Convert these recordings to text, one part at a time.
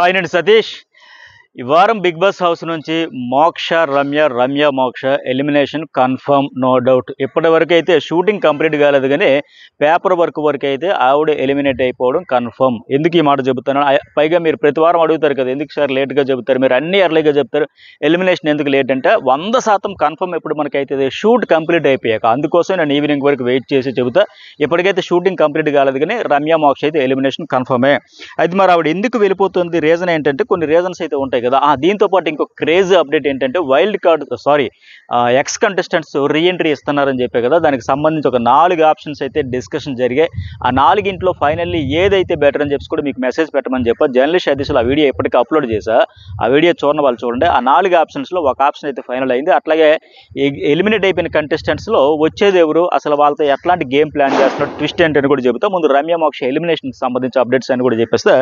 ఆయన సతీష్ ఈ వారం బిగ్ బాస్ హౌస్ నుంచి మోక్ష రమ్య మోక్ష ఎలిమినేషన్ కన్ఫర్మ్ నో డౌట్. ఇప్పటి వరకు అయితే షూటింగ్ కంప్లీట్ కాలేదు కానీ పేపర్ వర్క్ వరకు అయితే ఆవిడ ఎలిమినేట్ అయిపోవడం కన్ఫర్మ్. ఎందుకు ఈ మాట చెబుతున్నాను, పైగా మీరు ప్రతి వారం అడుగుతారు కదా ఎందుకు సార్ లేట్గా చెబుతారు, మీరు అన్ని ఎర్లీగా చెప్తారు, ఎలిమినేషన్ ఎందుకు లేట్ అంటే 100% కన్ఫర్మ్ ఎప్పుడు మనకైతే షూట్ కంప్లీట్ అయిపోయాక. అందుకోసం నేను ఈవినింగ్ వరకు వెయిట్ చేసి చెబుతా. ఇప్పటికైతే షూటింగ్ కంప్లీట్ కాలేదు కానీ రమ్య మోక్ష అయితే ఎలిమినేషన్ కన్ఫర్మే. అది మరి ఆవిడ ఎందుకు వెళ్ళిపోతుంది, రీజన్ ఏంటంటే కొన్ని రీజన్స్ అయితే ఉంటాయి కదా. దీంతో పాటు ఇంకో క్రేజీ అప్డేట్ ఏంటంటే wild card X contestants reentry ఇస్తున్నారని చెప్పే కదా, దానికి సంబంధించి ఒక 4 ఆప్షన్స్ అయితే డిస్కషన్ జరిగాయి. ఆ 4 ఫైనల్లీ ఏదైతే బెటర్ అని చెప్పి కూడా మీకు మెసేజ్ పెట్టమని చెప్పా. జర్నలిస్ట్ అధిశలు ఆ వీడియో ఇప్పటికీ అప్లోడ్ చేశా, ఆ వీడియో చూడని వాళ్ళు చూడండి. ఆ 4 ఆప్షన్స్లో ఒక ఆప్షన్ అయితే ఫైనల్ అయింది. అట్లాగే ఎలిమినేట్ అయిపోయిన కంటెస్టెంట్స్లో వచ్చేది ఎవరు, అసలు వాళ్ళతో ఎట్లాంటి గేమ్ ప్లాన్ చేస్తున్నారు, ట్విస్ట్ ఏంటని కూడా చెబుతా. ముందు రమ్య మోక్ష ఎలిమినేషన్కి సంబంధించి అప్డేట్స్ అని కూడా చెప్పేస్తే,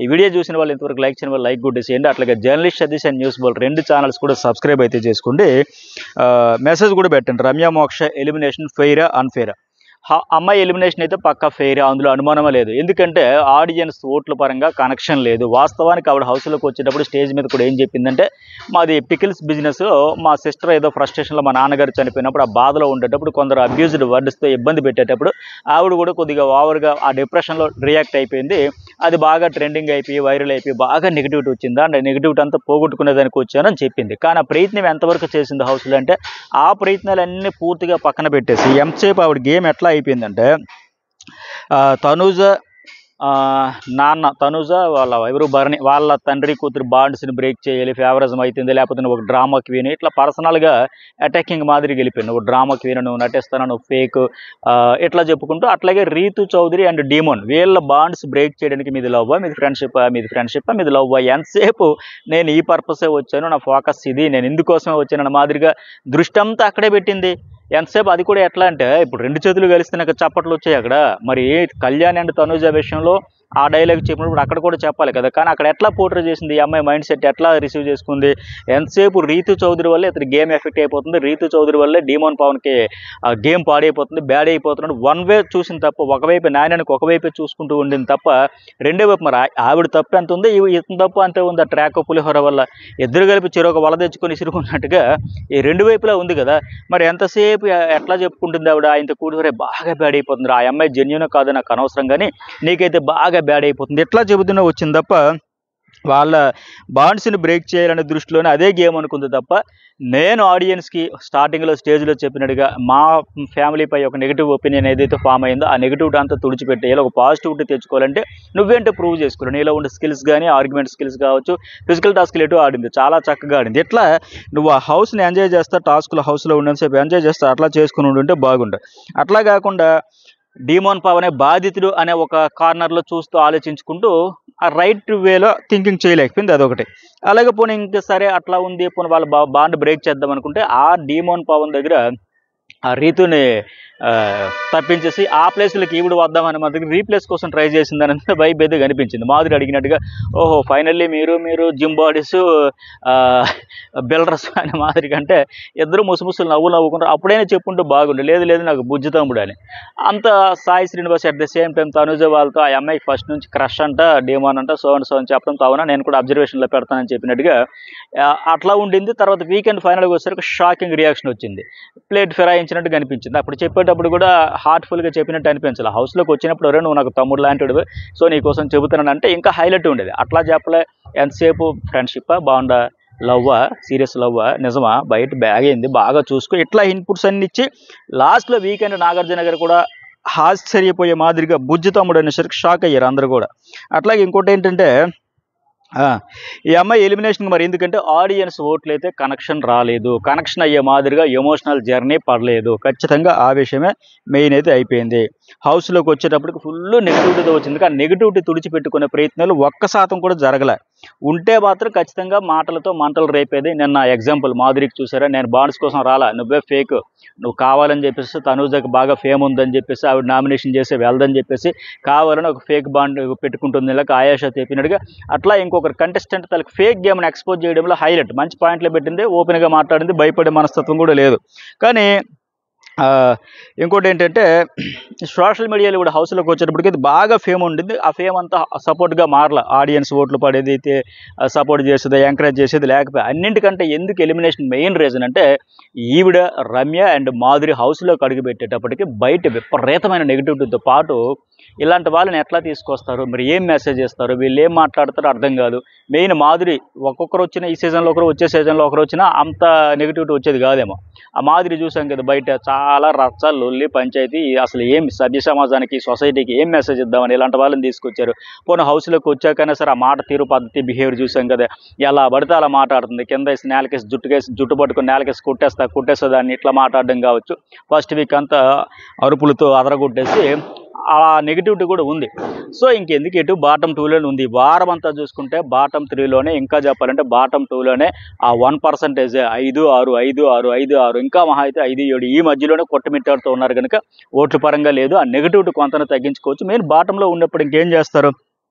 ఈ వీడియో చూసిన వాళ్ళు ఇంతవరకు లైక్ చేయని వాళ్ళు లైక్ కొట్టేసేయండి. అట్లాగే journalist Satish and news Bol 2 channels కూడా సబ్స్క్రైబ్ అయితే చేసుకోండి. మెసేజ్ కూడా పెట్టండి, రమ్య మోక్ష ఎలిమినేషన్ ఫెయిరా అన్ఫెయిరా. అమ్మాయి ఎలిమినేషన్ అయితే పక్కా ఫెయిర్, అందులో అనుమానమే లేదు. ఎందుకంటే ఆడియన్స్ ఓట్ల పరంగా కనెక్షన్ లేదు. వాస్తవానికి ఆవిడ హౌస్లోకి వచ్చేటప్పుడు స్టేజ్ మీద కూడా ఏం చెప్పిందంటే, మాది పికిల్స్ బిజినెస్, మా సిస్టర్ ఏదో ఫ్రస్ట్రేషన్లో మా నాన్నగారు చనిపోయినప్పుడు ఆ బాధలో ఉండేటప్పుడు కొందరు అబ్యూజ్డ్ వర్డ్స్తో ఇబ్బంది పెట్టేటప్పుడు ఆవిడ కూడా కొద్దిగా ఓవర్గా ఆ డిప్రెషన్లో రియాక్ట్ అయిపోయింది. అది బాగా ట్రెండింగ్ అయిపోయి వైరల్ అయిపోయి బాగా నెగిటివిటీ వచ్చింది. అండ్ నెగిటివిటీ అంతా పోగొట్టుకునేదానికి వచ్చానని చెప్పింది. కానీ ఆ ప్రయత్నం ఎంతవరకు చేసింది హౌస్లో అంటే, ఆ ప్రయత్నాలన్నీ పూర్తిగా పక్కన పెట్టేసి ఎంతసేపు ఆవిడ గేమ్ ఎట్లా అయిపోయిందంటే, తనూజ తనూజ ఎవరు భరణి వాళ్ళ తండ్రి కూతురు బాండ్స్ని బ్రేక్ చేయాలి, ఫేవరిజం అవుతుంది, లేకపోతే నువ్వు ఒక డ్రామా క్వీన్, ఇట్లా పర్సనల్గా అటాకింగ్ మాదిరి గెలిపోయింది. నువ్వు డ్రామా క్వీన్, నువ్వు నటిస్తాను, నువ్వు ఫేక్, ఇట్లా చెప్పుకుంటూ. అట్లాగే రీతు చౌదరి అండ్ డీమోన్ వీళ్ళ బాండ్స్ బ్రేక్ చేయడానికి మీది లవ్వా, మీది ఫ్రెండ్షిప్ మీది లవ్వా, ఎంతసేపు నేను ఈ పర్పసే వచ్చాను, నా ఫోకస్ ఇది, నేను ఇందుకోసమే వచ్చాను అన్న మాదిరిగా దృష్టి అంతా అక్కడే పెట్టింది. ఎంతసేపు అది కూడా ఎట్లా అంటే, ఇప్పుడు 2 చేతులు కలిస్తే నాకు చప్పట్లు వచ్చాయి అక్కడ. మరి కళ్యాణ్ అండ్ తనూజ విషయంలో ఆ డైలాగ్ చెప్పినప్పుడు అక్కడ కూడా చెప్పాలి కదా. కానీ అక్కడ ఎట్లా పోర్ట్రే చేసింది, ఈ అమ్మాయి మైండ్ సెట్ ఎట్లా రిసీవ్ చేసుకుంది. ఎంతసేపు రీతు చౌదరి వల్లే ఇతని గేమ్ ఎఫెక్ట్ అయిపోతుంది, రీతు చౌదరి వల్లే డీమోన్ పవన్కి గేమ్ పాడైపోతుంది, బ్యాడ్ అయిపోతున్నాడు. వన్ వే చూసిన తప్ప, ఒకవైపు నాయనకి ఒకవైపే చూసుకుంటూ ఉండింది తప్ప రెండో వైపు మరి ఆవిడ తప్పు ఎంత ఉంది, ఇతని తప్పు అంతే ఉంది. ఆ ట్రాక్ పులిహోర వల్ల ఇద్దరు కలిపి చెరొక వల తెచ్చుకొని ఇసురుకున్నట్టుగా ఈ 2 వైపులా ఉంది కదా. మరి ఎంతసేపు ఎట్లా చెప్పుకుంటుంది ఆవిడ, ఇంత కూడివరే బాగా బ్యాడ్ అయిపోతుంది, ఆ అమ్మాయి జెన్యూన్ కాదు నాకు అనవసరం, కానీ నీకైతే బాగా బ్యాడ్ అయిపోతుంది, ఎట్లా చెబుతున్నా వచ్చింది తప్ప వాళ్ళ బాండ్స్ని బ్రేక్ చేయాలనే దృష్టిలోనే అదే గేమ్ అనుకుంది తప్ప, నేను ఆడియన్స్కి స్టార్టింగ్లో స్టేజ్లో చెప్పినట్టుగా మా ఫ్యామిలీపై ఒక నెగిటివ్ ఒపీనియన్ ఏదైతే ఫామ్ అయిందో ఆ నెగిటివిటీ అంతా తుడిచిపెట్టేయాలి, ఒక పాజిటివిటీ తెచ్చుకోవాలంటే నువ్వేంటో ప్రూవ్ చేసుకోవాలి. నీలో ఉండే స్కిల్స్ కానీ, ఆర్గ్యుమెంట్ స్కిల్స్ కావచ్చు, ఫిజికల్ టాస్క్లు ఎటు ఆడింది, చాలా చక్కగా ఆడింది. ఎట్లా నువ్వు ఆ హౌస్ని ఎంజాయ్ చేస్తా, టాస్క్లు హౌస్లో ఉండేసేపు ఎంజాయ్ చేస్తా, అట్లా చేసుకుని ఉంటుంటే బాగుండు. అట్లా కాకుండా డీమోన్ పవనే బాధితుడు అనే ఒక కార్నర్లో చూస్తూ ఆలోచించుకుంటూ ఆ రైట్ వేలో థింకింగ్ చేయలేకపోయింది, అదొకటి. అలాగే పోనీ ఇంకా సరే అట్లా ఉంది, పోనీ వాళ్ళ బాండ్ బ్రేక్ చేద్దాం అనుకుంటే ఆ డీమోన్ పవన్ దగ్గర ఆ రీతుని తప్పించేసి ఆ ప్లేస్లోకి ఈవిడ వద్దామని మా దగ్గర రీప్లేస్ కోసం ట్రై చేసిందని వైబ్ అయితే కనిపించింది. మాధురి అడిగినట్టుగా, ఓహో ఫైనల్లీ మీరు జిమ్ బాడీస్ బిల్డర్స్ అనే మాదిరి కంటే ఇద్దరు ముసుముసులు నవ్వుకుంటారు. అప్పుడైనా చెప్పుంటూ బాగుండు, లేదు నాకు బుజ్జి తమ్ముడు అని. అంత Sai Srinivas at the same time Tanuja వాళ్ళతో ఆ అమ్మాయికి ఫస్ట్ నుంచి క్రష్ అంట, డేమాన్ అంట, సో అని చెప్పడంతో అవునా నేను కూడా అబ్జర్వేషన్లో పెడతానని చెప్పినట్టుగా అట్లా ఉండింది. తర్వాత వీకెండ్ ఫైనల్గా వచ్చేసరికి షాకింగ్ రియాక్షన్ వచ్చింది, ప్లేట్ ఫిరాయించినట్టు కనిపించింది. అప్పుడు చెప్పేటప్పుడు కూడా హార్ట్ఫుల్గా చెప్పినట్టు అనిపించాలి. హౌస్లోకి వచ్చినప్పుడు ఎవరైనా నువ్వు నాకు తమ్ముడు లాంటిడు, సో నీకోసం చెబుతున్నానంటే ఇంకా హైలైట్ ఉండేది. అట్లా చెప్పలే, ఎంతసేపు ఫ్రెండ్షిప్పా, బాగుండా, లవ్వా, సీరియస్ లవ్వా, నిజమా, బయట బ్యాగ్ అయింది, బాగా చూసుకో, ఇట్లా ఇన్పుట్స్ అన్ని ఇచ్చి లాస్ట్లో వీకెండ్ నాగార్జున గారు కూడా ఆశ్చర్యపోయే మాదిరిగా బుజ్జి తమ్ముడు అనేసరికి షాక్ అయ్యారు అందరూ కూడా. అట్లాగే ఇంకోటి ఏంటంటే, ఈ అమ్మాయి ఎలిమినేషన్ మరి ఎందుకంటే ఆడియన్స్ ఓట్లు అయితే కనెక్షన్ రాలేదు, కనెక్షన్ అయ్యే మాదిరిగా ఎమోషనల్ జర్నీ పడలేదు. ఖచ్చితంగా ఆ విషయమే మెయిన్ అయితే అయిపోయింది. హౌస్లోకి వచ్చేటప్పటికి ఫుల్ నెగిటివిటీతో వచ్చింది, కానీ నెగిటివిటీ తుడిచిపెట్టుకునే ప్రయత్నాలు 1% కూడా జరగలే. ఉంటే మాత్రం ఖచ్చితంగా మాటలతో మంటలు రేపేది. నిన్న ఎగ్జాంపుల్ మాధురికి చూసారా, నేను బాండ్స్ కోసం రాలా, నువ్వే ఫేక్, నువ్వు కావాలని చెప్పేసి తనూజకి బాగా ఫేమ్ ఉందని చెప్పేసి ఆవిడ నామినేషన్ చేసి వెళ్దని చెప్పేసి కావాలని ఒక ఫేక్ బాండ్ పెట్టుకుంటుంది, ఇలా ఆయాష చెప్పినట్టుగా. అట్లా ఇంకొకరు కంటెస్టెంట్ తనకు ఫేక్ గేమ్ని ఎక్స్పోజ్ చేయడంలో హైలైట్ మంచి పాయింట్లు పెట్టింది, ఓపెన్గా మాట్లాడింది, భయపడే మనస్తత్వం కూడా లేదు. కానీ ఆ, ఇంకోటి ఏంటంటే సోషల్ మీడియాలో కూడా హౌస్లోకి వచ్చేటప్పటికి ఇది బాగా ఫేమ్ ఉండింది. ఆ ఫేమ్ అంతా సపోర్ట్గా మారల. ఆడియన్స్ ఓట్లు పడేది అయితే సపోర్ట్ చేసేది, ఎంకరేజ్ చేసేది లేకపోతే అన్నింటికంటే ఎందుకు ఎలిమినేషన్ మెయిన్ రీజన్ అంటే ఈవిడ రమ్య అండ్ మాధురి హౌస్లోకి అడుగు పెట్టేటప్పటికి బయట విపరీతమైన నెగిటివిటీతో పాటు ఇలాంటి వాళ్ళని ఎట్లా తీసుకొస్తారు, మరి ఏం మెసేజ్ ఇస్తారు, వీళ్ళు ఏం మాట్లాడతారో అర్థం కాదు. మెయిన్ మాధురి ఒక్కొక్కరు వచ్చిన ఈ సీజన్లో ఒకరు, వచ్చే సీజన్లో ఒకరు వచ్చినా అంత నెగిటివిటీ వచ్చేది కాదేమో. ఆ మాదిరి చూసాం కదా బయట చాలా రచ్చ లొల్లి పంచాయతీ. అసలు ఏం సభ్య సమాజానికి సొసైటీకి ఏం మెసేజ్ ఇద్దామని ఇలాంటి వాళ్ళని తీసుకొచ్చారు. పోనీ హౌస్లోకి వచ్చాకైనా సరే ఆ మాట తీరు పద్ధతి బిహేవియర్ చూసాం కదా, ఎలా పడితే అలా మాట్లాడుతుంది. కింద వేసి నేలకేసి జుట్టు పట్టుకుని నేలకేసి కుట్టేస్తా దాన్ని ఇట్లా మాట్లాడడం కావచ్చు. ఫస్ట్ వీక్ అంతా అరుపులతో అదరగొట్టేసి ఆ నెగిటివిటీ కూడా ఉంది. సో ఇంకెందుకు ఇటు బాటమ్ 2లోనే ఉంది. వారం అంతా చూసుకుంటే బాటమ్ 3లోనే, ఇంకా చెప్పాలంటే బాటమ్ 2లోనే ఆ 1% 5-6 ఇంకా మహా అయితే 5-7 ఈ మధ్యలోనే కొట్టమిట్టాడుతూ ఉన్నారు కనుక ఓట్ల పరంగా లేదు, ఆ నెగిటివిటీ కొంత తగ్గించుకోవచ్చు. మెయిన్ బాటంలో ఉన్నప్పుడు ఇంకేం చేస్తారు,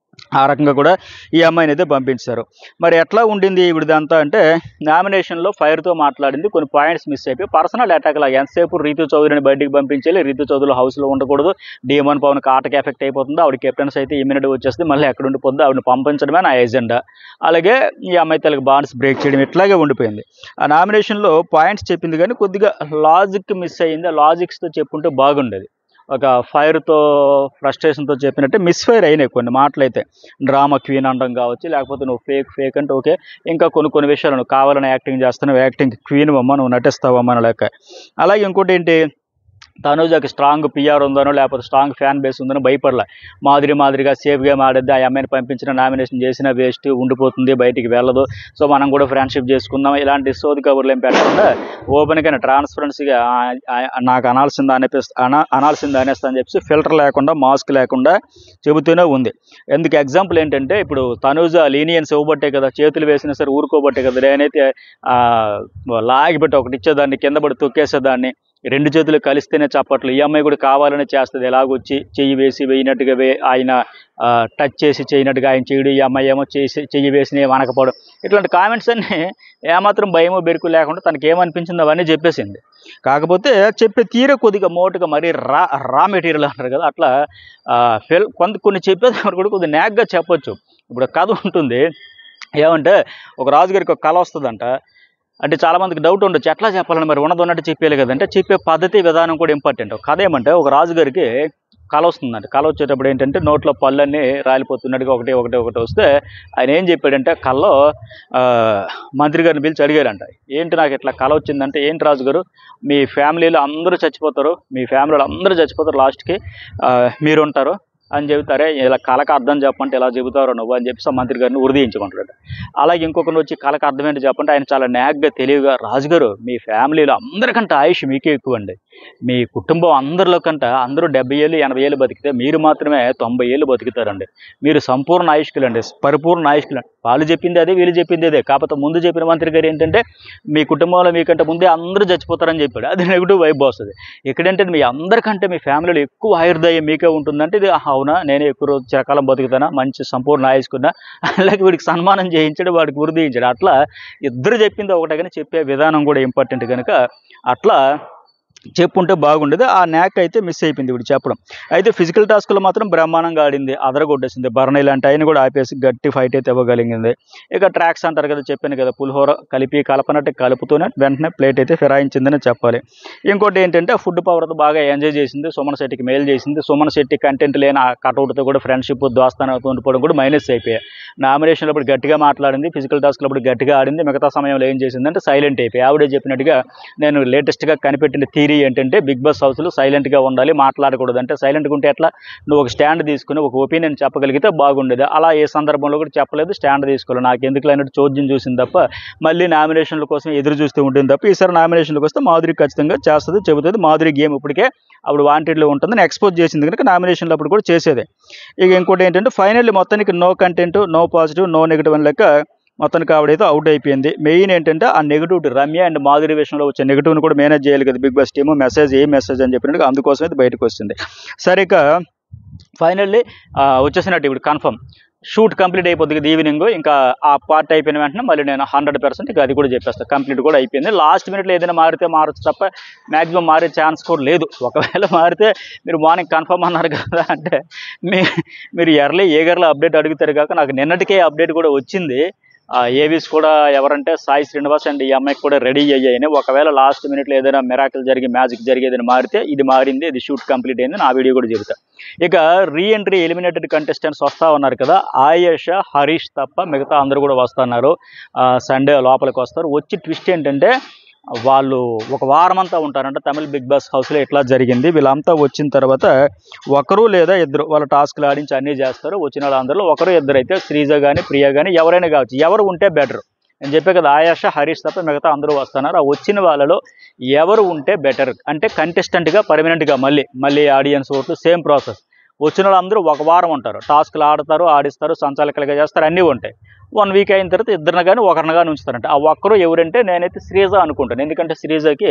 ఆ రకంగా కూడా ఈ అమ్మాయిని అయితే పంపించారు. మరి ఎట్లా ఉండింది ఈవిడదంతా అంటే నామినేషన్లో ఫైర్తో మాట్లాడింది, కొన్ని పాయింట్స్ మిస్ అయిపోయి పర్సనల్ అటాక్ లాగా ఎంతసేపు రీతు చౌదరిని బయటికి పంపించాలి, రీతు చౌదరి హౌస్లో ఉండకూడదు, డీమన్ పవన్కి ఆటకి ఎఫెక్ట్ అయిపోతుంది, ఆవిడ కెప్టెన్స్ అయితే ఇమ్యూనిటీ వచ్చేస్తుంది, మళ్ళీ ఎక్కడ ఉండిపోద్ది, ఆవిడని పంపించడమే నా ఎజెండా. అలాగే ఈ అమ్మాయి తనకి బాండ్స్ బ్రేక్ చేయడం ఇట్లాగే ఉండిపోయింది. ఆ నామినేషన్లో పాయింట్స్ చెప్పింది కానీ కొద్దిగా లాజిక్ మిస్ అయ్యింది. ఆ లాజిక్స్తో చెప్పుంటే బాగుండేది. ఒక ఫైర్తో ఫ్రస్ట్రేషన్తో చెప్పినట్టే మిస్ఫైర్ అయినాయి కొన్ని మాటలు అయితే. డ్రామా క్వీన్ అనడం కావచ్చు, లేకపోతే నువ్వు ఫేక్ అంటే ఓకే, ఇంకా కొన్ని విషయాలు నువ్వు కావాలని యాక్టింగ్ చేస్తున్నావు, యాక్టింగ్ క్వీన్ అమ్మ, నువ్వు నటిస్తావమ్మ అని లెక్క. అలాగే ఇంకోటి ఏంటి, తనుజకి స్ట్రాంగ్ పిఆర్ ఉందనో లేకపోతే స్ట్రాంగ్ ఫ్యాన్ బేస్ ఉందనో భయపడలే. మాదిరిగా సేఫ్ గేమ్ ఆడద్ది, ఆ అమ్మాయిని పంపించిన నామినేషన్ చేసిన వేస్ట్, ఉండిపోతుంది, బయటికి వెళ్ళదు, సో మనం కూడా ఫ్రెండ్షిప్ చేసుకుందాం, ఇలాంటి సోది కబుర్లు ఏం పెట్టకుండా ఓపెన్గా ట్రాన్స్పరెన్సీగా నాకు అనాల్సింది అనేస్తా అని చెప్పి ఫిల్టర్ లేకుండా మాస్క్ లేకుండా చెబుతూనే ఉంది. ఎందుకు ఎగ్జాంపుల్ ఏంటంటే ఇప్పుడు తనుజ లీనియన్స్ ఇవ్వబట్టే కదా, చేతులు వేసినా సరే ఊరుకోబట్టే కదా, నేనైతే లాగిపెట్టి ఒకటి ఇచ్చేదాన్ని, కింద పడి తొక్కేసేదాన్ని, 2 చేతులు కలిస్తేనే చప్పట్లు. ఈ అమ్మాయి కూడా కావాలని చేస్తుంది, ఎలాగొచ్చి చెయ్యి వేసి వేయినట్టుగా ఆయన టచ్ చేసి చేయనట్టుగా ఆయన చేయడు, ఈ అమ్మాయి ఏమో చెయ్యి వేసి వనకపోవడం, ఇట్లాంటి కామెంట్స్ అన్నీ ఏమాత్రం భయమో బెరుకు లేకుండా తనకి ఏమనిపించిందో అవన్నీ చెప్పేసింది. కాకపోతే చెప్పే తీరే కొద్దిగా మోటుగా మరీ రా మెటీరియల్ అంటారు కదా, అట్లా కొన్ని చెప్పేదాన్ని కూడా కొద్దిగా నాగ్గా చెప్పొచ్చు. ఇప్పుడు కథ ఉంటుంది ఏమంటే, ఒక రాజుగారికి ఒక కళ వస్తుందంట. అంటే చాలామందికి డౌట్ ఉండొచ్చు, ఎట్లా చెప్పాలని, మరి ఉన్నట్టు చెప్పేయాలి కదంటే చెప్పే పద్ధతి విధానం కూడా ఇంపార్టెంట్. కథ ఏమంటే, ఒక రాజుగారికి కళ వస్తుందండి. కళ వచ్చేటప్పుడు ఏంటంటే నోట్లో పళ్ళన్నీ రాలిపోతున్నట్టుగా ఒకటి వస్తే ఆయన ఏం చెప్పాడంటే, కళ్ళలో మంత్రి గారిని పిలిచి అడిగారంట, ఏంటి నాకు ఇట్లా కళ వచ్చిందంటే, ఏంటి రాజుగారు మీ ఫ్యామిలీలో అందరూ చచ్చిపోతారు, లాస్ట్కి మీరు ఉంటారు అని చెబుతారే, ఇలా కళకు అర్థం చెప్పంటే ఎలా చెబుతారో నువ్వు అని చెప్పి మంత్రి గారిని ఉరిదీయించుకుంటాడు. అలాగే ఇంకొకరిని వచ్చి కళకు అర్థం ఏంటి చెప్పంటే, ఆయన చాలా నాగ్గా తెలివిగా, రాజుగారు మీ ఫ్యామిలీలో అందరికంటే ఆయుష్ మీకే ఎక్కువ అండి, మీ కుటుంబం అందరిలో కంటే అందరూ 70 ఏళ్ళు 80 ఏళ్ళు బతికితే మీరు మాత్రమే 90 ఏళ్ళు బతుకుతారండి, మీరు సంపూర్ణ ఆయుష్కులండి, పరిపూర్ణ ఆయుష్కులండి. వాళ్ళు చెప్పింది అదే, వీళ్ళు చెప్పింది అదే. కాకపోతే ముందు చెప్పిన మంత్రి గారు ఏంటంటే మీ కుటుంబంలో మీకంటే ముందే అందరూ చచ్చిపోతారని చెప్పాడు. అది నెగిటివ్ వైబ్ వస్తుంది. ఎక్కడంటే మీ అందరికంటే మీ ఫ్యామిలీలో ఎక్కువ ఆయుర్దాయం మీకే ఉంటుందంటే, ఇది అవునా, నేనే ఎక్కువ రోజు చిరకాలం బతుకుతానా, మంచి సంపూర్ణ ఆయుష్కున్నా, అలాగే వీడికి సన్మానం చేయించాడు, వాడికి ఉరిదీయించాడు. అట్లా ఇద్దరు చెప్పింది ఒకటే, కానీ చెప్పే విధానం కూడా ఇంపార్టెంట్ కనుక అట్లా చెప్పుంటే బాగుండేది. ఆ న్యాక్ అయితే మిస్ అయిపోయింది ఇప్పుడు చెప్పడం. అయితే ఫిజికల్ టాస్క్లో మాత్రం బ్రహ్మాండంగా ఆడింది, అదరగొట్టేసింది. బర్నీ లాంటి ఆయన కూడా ఆపేసి గట్టి ఫైట్ అయితే ఇవ్వగలిగింది. ఇక ట్రాక్స్ అంటారు కదా, చెప్పాను కదా, పులిహోర కలపనట్టు కలుపుతూనే వెంటనే ప్లేట్ అయితే ఫిరాయించిందని చెప్పాలి. ఇంకోటి ఏంటంటే ఫుడ్ పవర్తో బాగా ఎంజాయ్ చేసింది, సుమన్ శెట్టికి మెయిల్ చేసింది. సుమన్ శెట్టి కంటెంట్ లేని ఆ కటౌట్తో కూడా ఫ్రెండ్షిప్ దోస్తానంతో ఉండిపోవడం కూడా మైనస్ అయిపోయాయి. నామినేషన్లో అప్పుడు గట్టిగా మాట్లాడింది, ఫిజికల్ టాస్క్లో అప్పుడు గట్టిగా ఆడింది, మిగతా సమయంలో ఏం చేసిందంటే సైలెంట్ అయిపోయి. ఆవిడే చెప్పినట్టుగా నేను లేటెస్ట్గా కనిపెట్టిన థీరీ ఏంటంటే, బిగ్ బాస్ హౌస్లో సైలెంట్గా ఉండాలి, మాట్లాడకూడదు. అంటే సైలెంట్గా ఉంటే ఎట్లా, నువ్వు ఒక స్టాండ్ తీసుకుని ఒక ఒపీనియన్ చెప్పగలిగితే బాగుండేది. అలా ఏ సందర్భంలో కూడా చెప్పలేదు, స్టాండ్ తీసుకోవాలి. నాకు ఎందుకు లేనట్టు చోద్యం చూసింది తప్ప, మళ్ళీ నామినేషన్ల కోసం ఎదురు చూస్తూ ఉంటుంది తప్ప, ఈసారి నామినేషన్లకు వస్తే మాధురి ఖచ్చితంగా చేస్తుంది, చెబుతుంది. మాధురి గేమ్ ఇప్పటికే అప్పుడు వాంటెడ్లో ఉంటుందని ఎక్స్పోజ్ చేసింది కనుక నామినేషన్లు అప్పుడు కూడా చేసేదే. ఇక ఇంకోటి ఏంటంటే ఫైనల్లీ మొత్తానికి no content, no positive, no negative అని లెక్క మొత్తానికి ఆవిడైతే అవుట్ అయిపోయింది. మెయిన్ ఏంటంటే ఆ నెగిటివిటీ, రమ్య అండ్ మాధురి విషయంలో వచ్చే నెగిటివ్ని కూడా మేనేజ్ చేయాలి కదా బిగ్ బాస్ టీమ్. ఏ మెసేజ్ అని చెప్పినట్టుగా అందుకోసం అయితే బయటకు వస్తుంది. సరే, ఇక ఫైనల్లీ వచ్చేసినట్టు ఇప్పుడు కన్ఫర్మ్ షూట్ కంప్లీట్ అయిపోద్ది కదా ఈవినింగ్, ఇంకా ఆ పార్ట్ అయిపోయిన వెంటనే మళ్ళీ నేను 100% ఇంకా అది కూడా చెప్పేస్తాను, కంప్లీట్ కూడా అయిపోయింది. లాస్ట్ మినిట్లో ఏదైనా మారితే మారచ్చు తప్ప మ్యాక్సిమం మారే ఛాన్స్ కూడా లేదు. ఒకవేళ మారితే మీరు మార్నింగ్ కన్ఫర్మ్ అన్నారు కదా అంటే మీరు ఏగర్లో అప్డేట్ అడుగుతారు కాక నాకు నిన్నటికే అప్డేట్ కూడా వచ్చింది. ఏవీస్ కూడా ఎవరంటే సాయి శ్రీనివాస్ అండ్ ఈ అమ్మాయికి కూడా రెడీ అయ్యాయని. ఒకవేళ లాస్ట్ మినిట్లో ఏదైనా మిరాకిల్ జరిగి మ్యాజిక్ జరిగి ఏదైనా మారితే ఇది మారింది, ఇది షూట్ కంప్లీట్ అయింది, నా వీడియో కూడా చెబుతా. ఇక రీఎంట్రీ ఎలిమినేటెడ్ కంటెస్టెంట్స్ వస్తూ ఉన్నారు కదా, ఆయేష, హరీష్ తప్ప మిగతా అందరూ కూడా వస్తున్నారు. సండే లోపలికి వస్తారు. వచ్చి ట్విస్ట్ ఏంటంటే వాళ్ళు ఒక వారం అంతా ఉంటారంట తమిళ బిగ్ బాస్ హౌస్లో. ఇట్లా జరిగింది. వీళ్ళంతా వచ్చిన తర్వాత ఒకరు లేదా ఇద్దరు వాళ్ళ టాస్క్లు ఆడించి అన్నీ చేస్తారు. వచ్చిన వాళ్ళందరిలో ఒకరు ఇద్దరు అయితే శ్రీజ కానీ ప్రియ కానీ ఎవరైనా కావచ్చు, ఎవరు ఉంటే బెటర్. నేను చెప్పే కదా ఆయేష, హరీష్ తప్ప మిగతా అందరూ వస్తున్నారు. ఆ వచ్చిన వాళ్ళలో ఎవరు ఉంటే బెటర్ అంటే కంటెస్టెంట్గా పర్మనెంట్గా మళ్ళీ ఆడియన్స్ ఓట్లు సేమ్ ప్రాసెస్. వచ్చిన వాళ్ళందరూ ఒక వారం ఉంటారు, టాస్క్లు ఆడతారు, ఆడిస్తారు, సంచాలకులుగా చేస్తారు, అన్నీ ఉంటాయి. 1 వీక్ అయిన తర్వాత ఇద్దరిని కానీ ఒకరిని కానీ ఉంచుతారంట. ఆ ఒక్కరు ఎవరంటే నేనైతే శ్రీజ అనుకుంటాను. ఎందుకంటే శ్రీజకి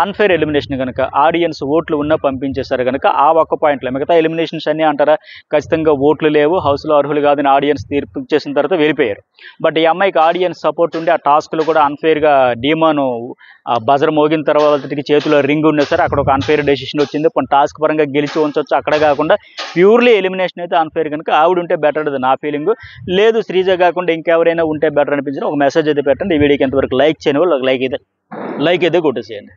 అన్ఫేర్ ఎలిమినేషన్ కనుక, ఆడియన్స్ ఓట్లు ఉన్నా పంపించేశారు కనుక ఆ ఒక్క పాయింట్లో. మిగతా ఎలిమినేషన్స్ అన్నీ అంటారా ఖచ్చితంగా ఓట్లు లేవు, హౌస్లో అర్హులు కాదని ఆడియన్స్ తీర్పు చేసిన తర్వాత వెళ్ళిపోయారు. బట్ ఈ అమ్మాయికి ఆడియన్స్ సపోర్ట్ ఉండి ఆ టాస్క్లు కూడా అన్ఫేర్గా డీమాను బజర్ మోగిన తర్వాతకి చేతిలో రింగ్ ఉన్నా సరే అక్కడ ఒక అన్ఫేర్ డెసిషన్ వచ్చింది. టాస్క్ పరంగా గెలిచి ఉంచవచ్చు. అక్కడ కాకుండా ప్యూర్లీ ఎలిమినేషన్ అయితే అన్ఫేర్ కనుక ఆవిడ ఉంటే బెటర్ అది నా ఫీలింగ్. లేదు శ్రీజ కాకుండా ఇంకెవరైనా ఉంటే బెటర్ అనిపించిన ఒక మెసేజ్ అయితే పెట్టండి. ఈ వీడియోకి ఎంతవరకు లైక్ చేయని వాళ్ళు లైక్ అయితే కొట్టేసేయండి.